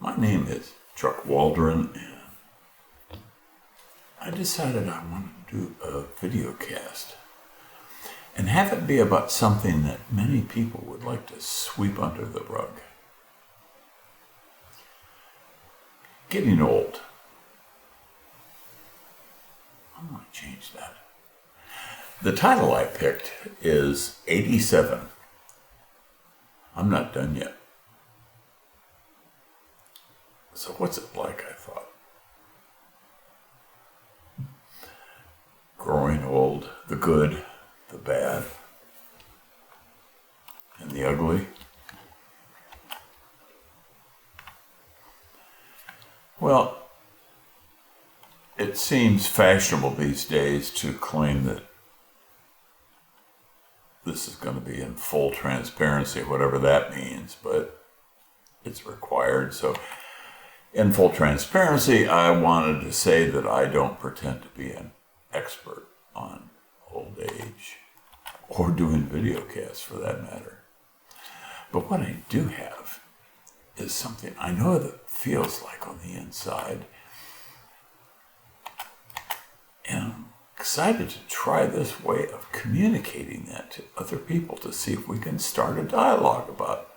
My name is Chuck Waldron, and I decided I wanted to do a video cast and have it be about something that many people would like to sweep under the rug. Getting old. I'm going to change that. The title I picked is 87. I'm not done yet. So what's it like, I thought. Growing old, the good, the bad, and the ugly. Well, it seems fashionable these days to claim that this is going to be in full transparency, whatever that means, but it's required. So in full transparency, I wanted to say that I don't pretend to be an expert on old age or doing video casts for that matter. But what I do have is something I know that feels like on the inside. And I'm excited to try this way of communicating that to other people to see if we can start a dialogue about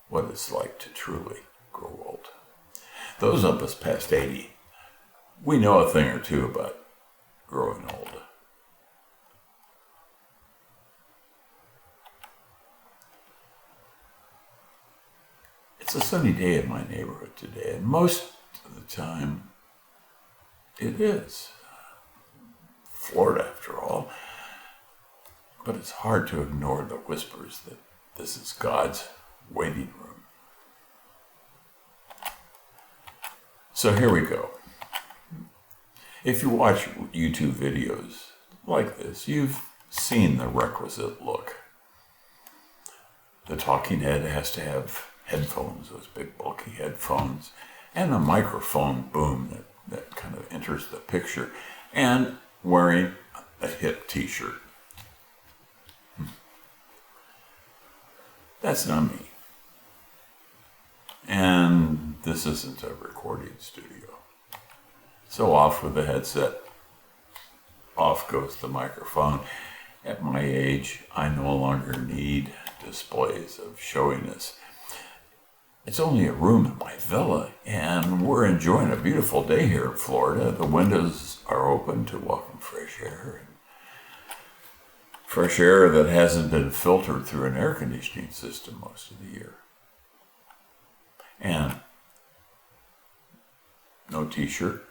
what it's like to truly grow old. Those of us past 80, we know a thing or two about growing old. It's a sunny day in my neighborhood today, and most of the time it is. Florida, after all. But it's hard to ignore the whispers that this is God's waiting room. So here we go. If you watch YouTube videos like this, you've seen the requisite look. The talking head has to have headphones, those big bulky headphones, and a microphone boom that kind of enters the picture, and wearing a hip t-shirt. That's not me. And this isn't a recording studio. So off with the headset, off goes the microphone. At my age, I no longer need displays of showiness. It's only a room in my villa, and we're enjoying a beautiful day here in Florida. The windows are open to welcome fresh air. Fresh air that hasn't been filtered through an air conditioning system most of the year. And no t-shirt.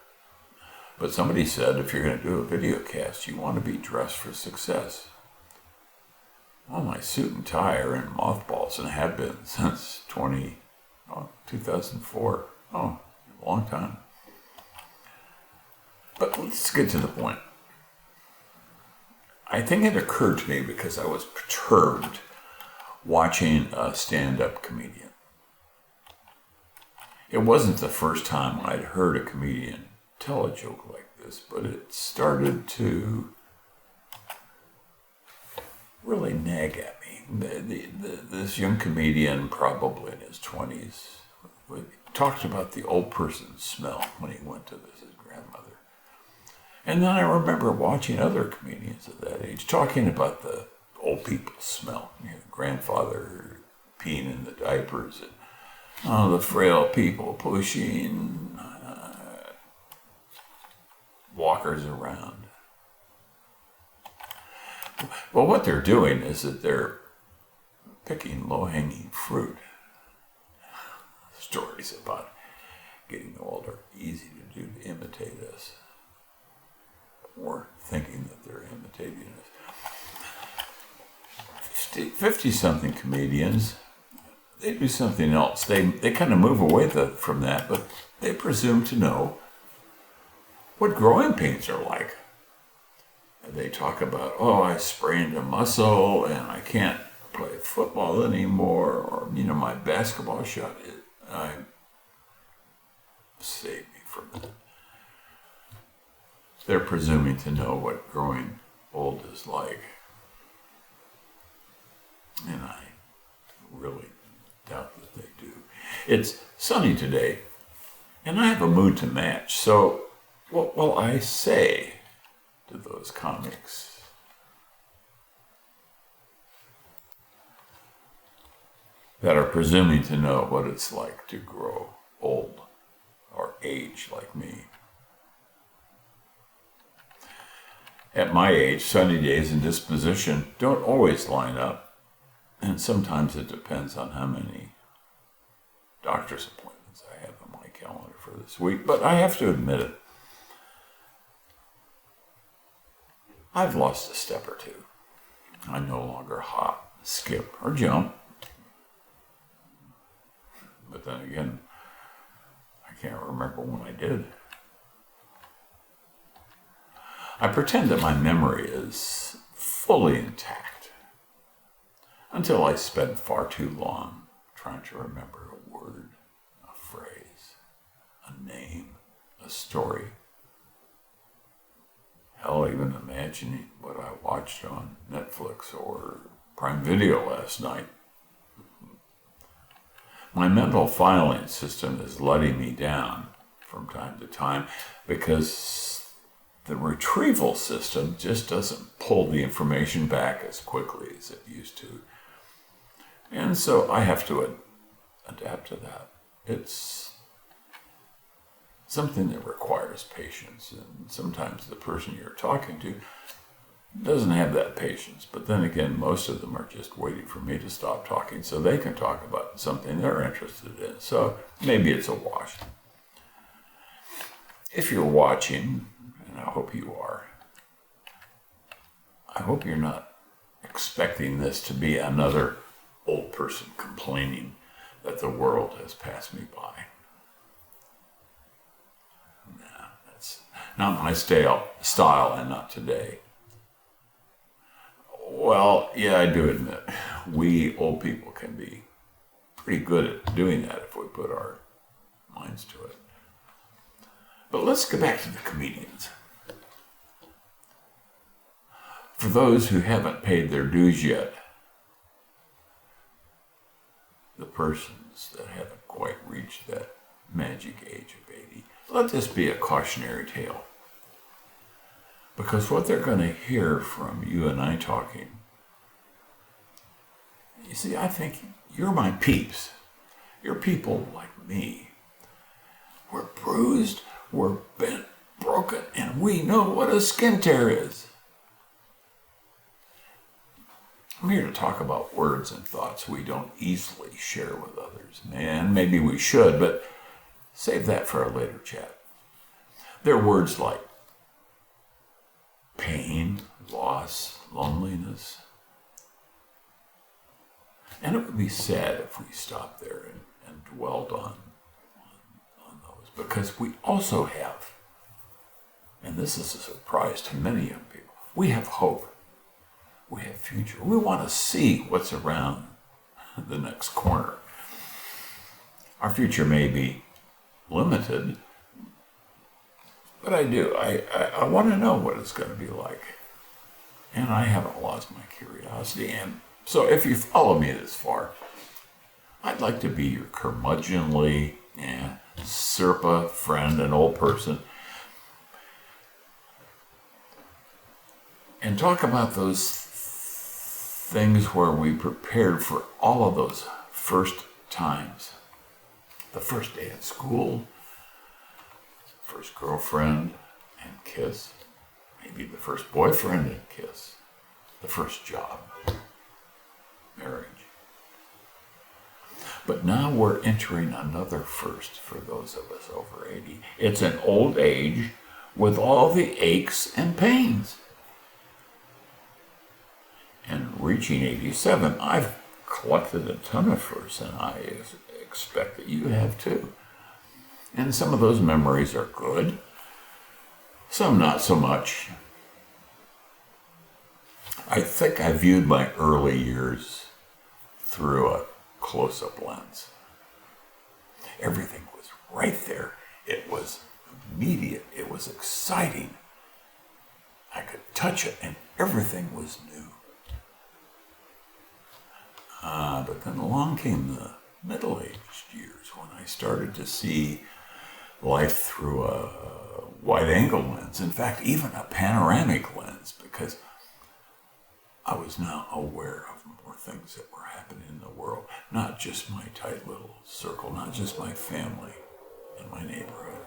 But somebody said if you're going to do a video cast, you want to be dressed for success. Well, my suit and tie are in mothballs and have been since 2004. Oh, a long time. But let's get to the point. I think it occurred to me because I was perturbed watching a stand-up comedian. It wasn't the first time I'd heard a comedian tell a joke like this, but it started to really nag at me. This young comedian, probably in his 20s, talked about the old person's smell when he went to visit his grandmother. And then I remember watching other comedians at that age talking about the old people's smell. You know, grandfather peeing in the diapers, and the frail people pushing walkers around. Well, what they're doing is that they're picking low-hanging fruit. Stories about getting older, easy to do to imitate us, or thinking that they're imitating us. 50-something comedians, they do something else. They kind of move away from that, but they presume to know what growing pains are like. And they talk about, I sprained a muscle and I can't play football anymore, or, my basketball shot, save me from that. They're presuming to know what growing old is like. And I really doubt that they do. It's sunny today, and I have a mood to match. So what will I say to those comics that are presuming to know what it's like to grow old or age like me? At my age, sunny days and disposition don't always line up, and sometimes it depends on how many doctor's appointments I have on my calendar for this week, but I have to admit it. I've lost a step or two. I no longer hop, skip, or jump. But then again, I can't remember when I did. I pretend that my memory is fully intact until I spend far too long trying to remember a word, a phrase, a name, a story. Hell, even imagining what I watched on Netflix or Prime Video last night. My mental filing system is letting me down from time to time because the retrieval system just doesn't pull the information back as quickly as it used to. And so I have to adapt to that. It's something that requires patience, and sometimes the person you're talking to doesn't have that patience. But then again, most of them are just waiting for me to stop talking so they can talk about something they're interested in. So maybe it's a wash. If you're watching, and I hope you are, I hope you're not expecting this to be another old person complaining that the world has passed me by. Nah, that's not my style and not today. Well, yeah, I do admit, we old people can be pretty good at doing that if we put our minds to it. But let's go back to the comedians. For those who haven't paid their dues yet, the persons that haven't quite reached that magic age of 80, let this be a cautionary tale. Because what they're going to hear from you and I talking, you see, I think you're my peeps. You're people like me. We're bruised, we're bent, broken, and we know what a skin tear is. I'm here to talk about words and thoughts we don't easily share with others. And maybe we should, but save that for a later chat. They're words like pain, loss, loneliness. And it would be sad if we stopped there and dwelled on those, because we also have, and this is a surprise to many young people, we have hope. We have future. We want to see what's around the next corner. Our future may be limited, but I do. I want to know what it's going to be like. And I haven't lost my curiosity. And so if you follow me this far, I'd like to be your curmudgeonly, Serpa friend, an old person, and talk about those things where we prepared for all of those first times. The first day at school, first girlfriend and kiss, maybe the first boyfriend and kiss, the first job, marriage. But now we're entering another first for those of us over 80. It's an old age with all the aches and pains. And reaching 87, I've collected a ton of firsts, and I expect that you have too. And some of those memories are good, some not so much. I think I viewed my early years through a close-up lens. Everything was right there. It was immediate. It was exciting. I could touch it, and everything was new. But then along came the middle-aged years I started to see life through a wide-angle lens. In fact, even a panoramic lens, because I was now aware of more things that were happening in the world. Not just my tight little circle, not just my family and my neighborhood.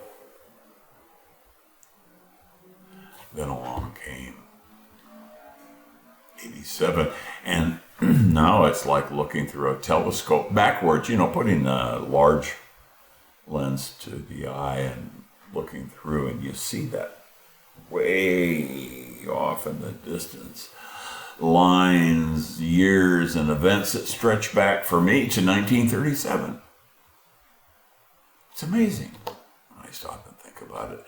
Then along came 87, and now it's like looking through a telescope backwards, putting a large lens to the eye and looking through, and you see that way off in the distance. Lines, years, and events that stretch back for me to 1937. It's amazing when I stop and think about it.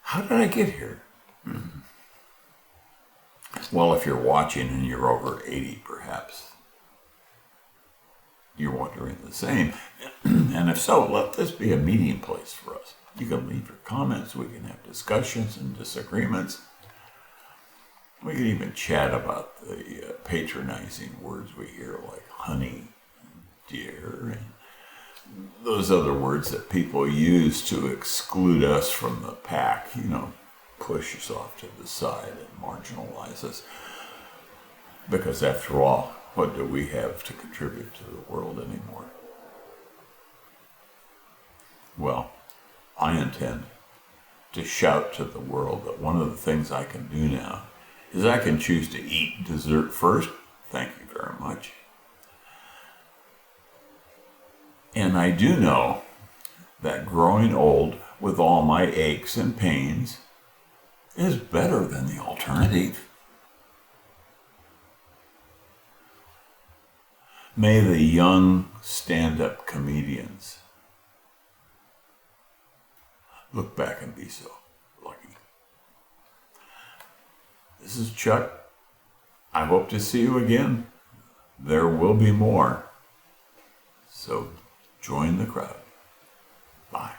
How did I get here? Well, if you're watching and you're over 80, perhaps you're wondering the same. And if so, let this be a meeting place for us. You can leave your comments. We can have discussions and disagreements. We can even chat about the patronizing words we hear, like honey, dear, and those other words that people use to exclude us from the pack, push us off to the side and marginalize us. Because after all, what do we have to contribute to the world anymore? Well, I intend to shout to the world that one of the things I can do now is I can choose to eat dessert first. Thank you very much. And I do know that growing old with all my aches and pains is better than the alternative. May the young stand-up comedians look back and be so lucky. This is Chuck. I hope to see you again. There will be more. So join the crowd. Bye.